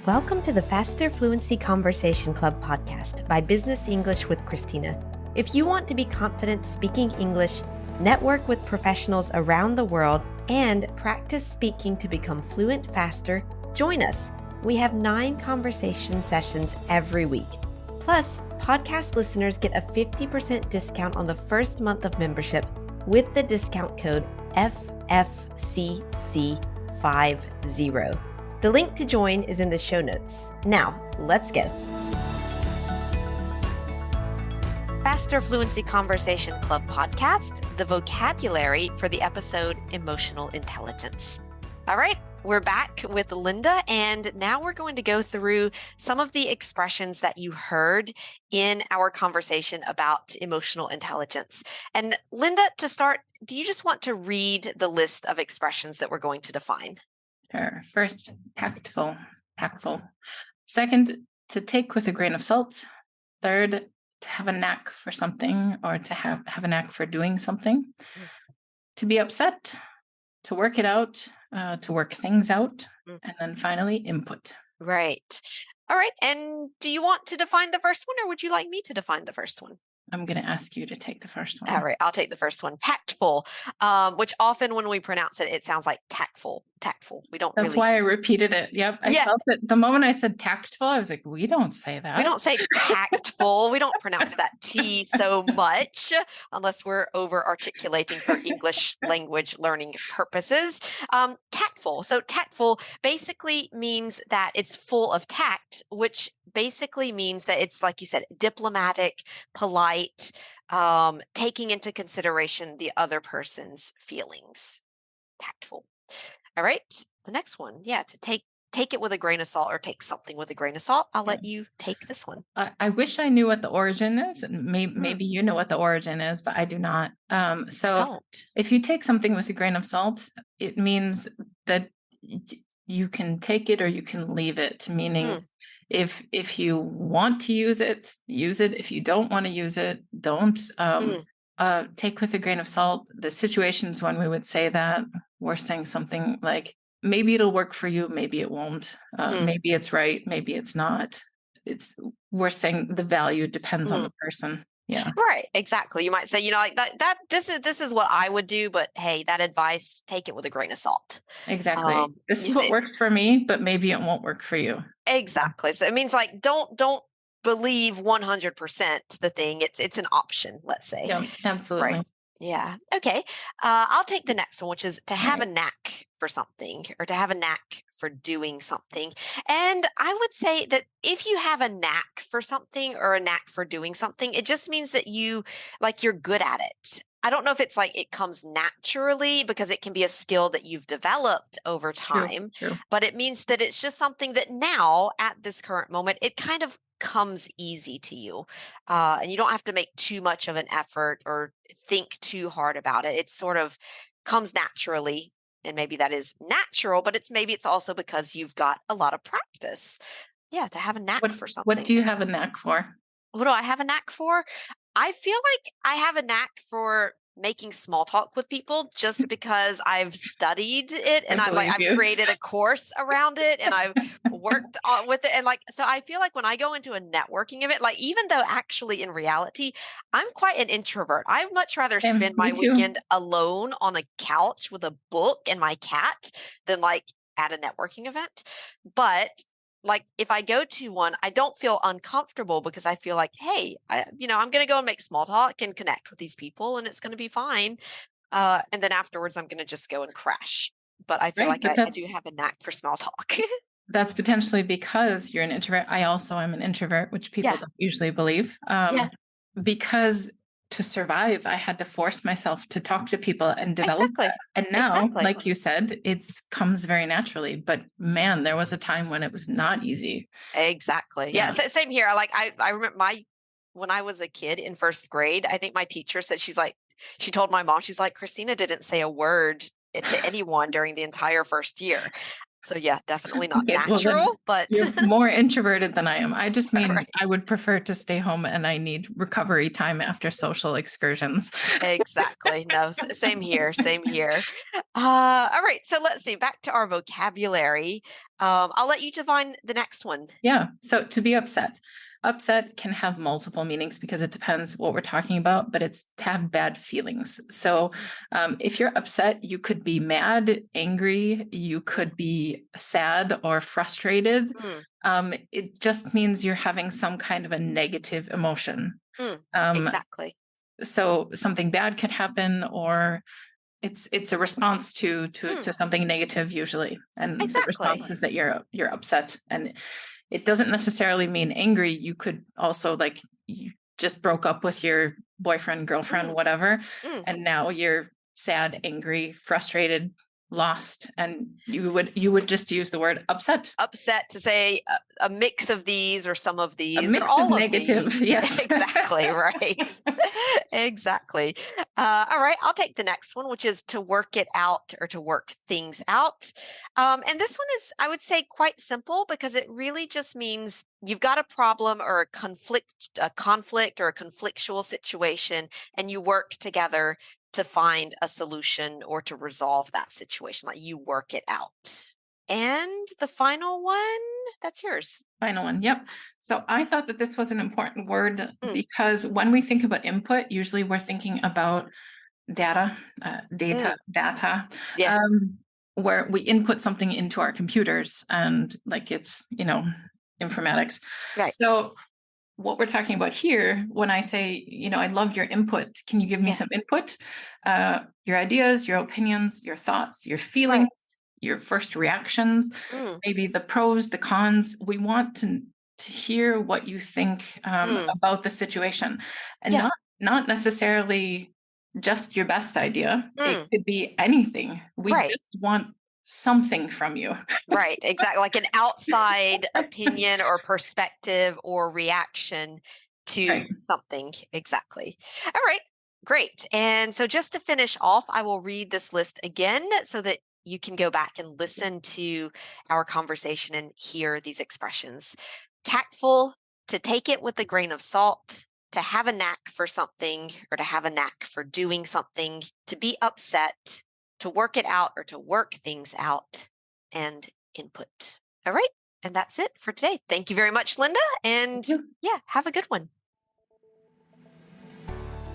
Welcome to the Faster Fluency Conversation Club podcast by Business English with Christina. If you want to be confident speaking English, network with professionals around the world, and practice speaking to become fluent faster, join us. We have 9 conversation sessions every week. Plus, podcast listeners get a 50% discount on the first month of membership with the discount code FFCC50. The link to join is in the show notes. Now, let's go. Faster Fluency Conversation Club podcast, the vocabulary for the episode Emotional Intelligence. All right, we're back with Linda, and now we're going to go through some of the expressions that you heard in our conversation about emotional intelligence. And Linda, to start, do you just want to read the list of expressions that we're going to define? Sure. First, tactful. Second, to take with a grain of salt. Third, to have a knack for something or to have a knack for doing something. To be upset, to work it out, to work things out. And then finally, input. Right. All right. And do you want to define the first one, or would you like me to define the first one? I'm going to ask you to take the first one. All right, I'll take the first one. Tactful, which often when we pronounce it, it sounds like tactful. We don't That's why I repeated it. Yep. I felt it. The moment I said tactful, I was like, we don't say that. We don't say tactful. We don't pronounce that T so much unless we're over articulating for English language learning purposes. Tactful. So tactful basically means that it's full of tact, which basically means that it's, like you said, diplomatic, polite, taking into consideration the other person's feelings. Tactful. All right. The next one. Yeah. To take it with a grain of salt, or take something with a grain of salt. I'll let you take this one. I wish I knew what the origin is. And maybe you know what the origin is, but I do not. So if you take something with a grain of salt, it means that you can take it or you can leave it, meaning if you want to use it, use it. If you don't want to use it, don't. Take with a grain of salt. The situations when we would say that, we're saying something like, maybe it'll work for you, maybe it won't. Maybe it's right, maybe it's not. We're saying the value depends on the person. Yeah. Right. Exactly. You might say, like that this is what I would do, but hey, that advice, take it with a grain of salt. Exactly. This is what works for me, but maybe it won't work for you. Exactly. So it means like, don't believe 100% the thing. It's an option, let's say. Yeah, absolutely. Right. Yeah. Okay. I'll take the next one, which is to have a knack for something, or to have a knack for doing something. And I would say that if you have a knack for something or a knack for doing something, it just means that you're good at it. I don't know if it's like it comes naturally, because it can be a skill that you've developed over time, but it means that it's just something that now at this current moment, it kind of comes easy to you. And you don't have to make too much of an effort or think too hard about it. It sort of comes naturally. And maybe that is natural, but maybe it's also because you've got a lot of practice. Yeah, to have a knack for something. What do you have a knack for? What do I have a knack for? I feel like I have a knack for making small talk with people, just because I've studied it and I've created a course around it, and I've worked with it. And so I feel like when I go into a networking event, even though actually in reality, I'm quite an introvert. I'd much rather spend my weekend alone on a couch with a book and my cat than at a networking event. But if I go to one, I don't feel uncomfortable, because I feel like, hey, I'm going to go and make small talk and connect with these people, and it's going to be fine. And then afterwards, I'm going to just go and crash. But I feel like I do have a knack for small talk. That's potentially because you're an introvert. I also am an introvert, which people don't usually believe. Because to survive, I had to force myself to talk to people and develop that. And now, like you said, it comes very naturally. But man, there was a time when it was not easy. Exactly. Yeah. Same here. I remember when I was a kid in first grade, I think my teacher said, she told my mom, she's like, Christina didn't say a word to anyone during the entire first year. So yeah, definitely not natural, but you're more introverted than I am. I just mean I would prefer to stay home, and I need recovery time after social excursions. Exactly. No, same here. All right. So let's see, back to our vocabulary. I'll let you define the next one. Yeah. So to be upset. Upset can have multiple meanings because it depends what we're talking about, but it's to have bad feelings. So if you're upset, you could be mad, angry, you could be sad or frustrated. It just means you're having some kind of a negative emotion. Exactly. So something bad could happen, or it's a response to something negative usually. And the response is that you're upset. And it doesn't necessarily mean angry. You could also, like, you just broke up with your boyfriend, girlfriend, whatever, and now you're sad, angry, frustrated, lost, and you would just use the word upset. Upset to say a mix of these or some of these, a mix or all of negative. Of these. Yes. Exactly. Right. Exactly. All right. I'll take the next one, which is to work it out or to work things out. And this one is, I would say, quite simple because it really just means you've got a problem or a conflict or a conflictual situation, and you work together to find a solution or to resolve that situation. Like, you work it out. And the final one, that's yours. Final one. Yep. So I thought that this was an important word because when we think about input, usually we're thinking about data, Yeah. Where we input something into our computers and, like, it's, informatics. Right. So what we're talking about here, when I say, I love your input, can you give me some input? Your ideas, your opinions, your thoughts, your feelings, your first reactions, maybe the pros, the cons. We want to hear what you think about the situation, and not necessarily just your best idea. It could be anything. We just want something from you. Right, exactly. Like an outside opinion or perspective or reaction to something. Exactly. All right, great. And so just to finish off, I will read this list again so that you can go back and listen to our conversation and hear these expressions. Tactful, to take it with a grain of salt. To have a knack for something or to have a knack for doing something. To be upset. To work it out or to work things out. And input. All right. And that's it for today. Thank you very much, Linda. And have a good one.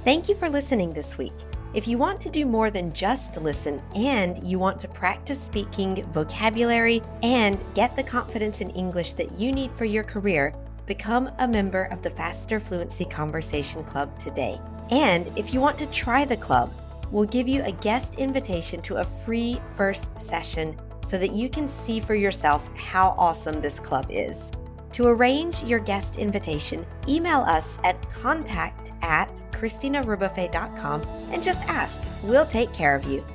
Thank you for listening this week. If you want to do more than just listen and you want to practice speaking vocabulary and get the confidence in English that you need for your career, become a member of the Faster Fluency Conversation Club today. And if you want to try the club, we'll give you a guest invitation to a free first session so that you can see for yourself how awesome this club is. To arrange your guest invitation, email us at contact@ChristinaRubafe.com and just ask. We'll take care of you.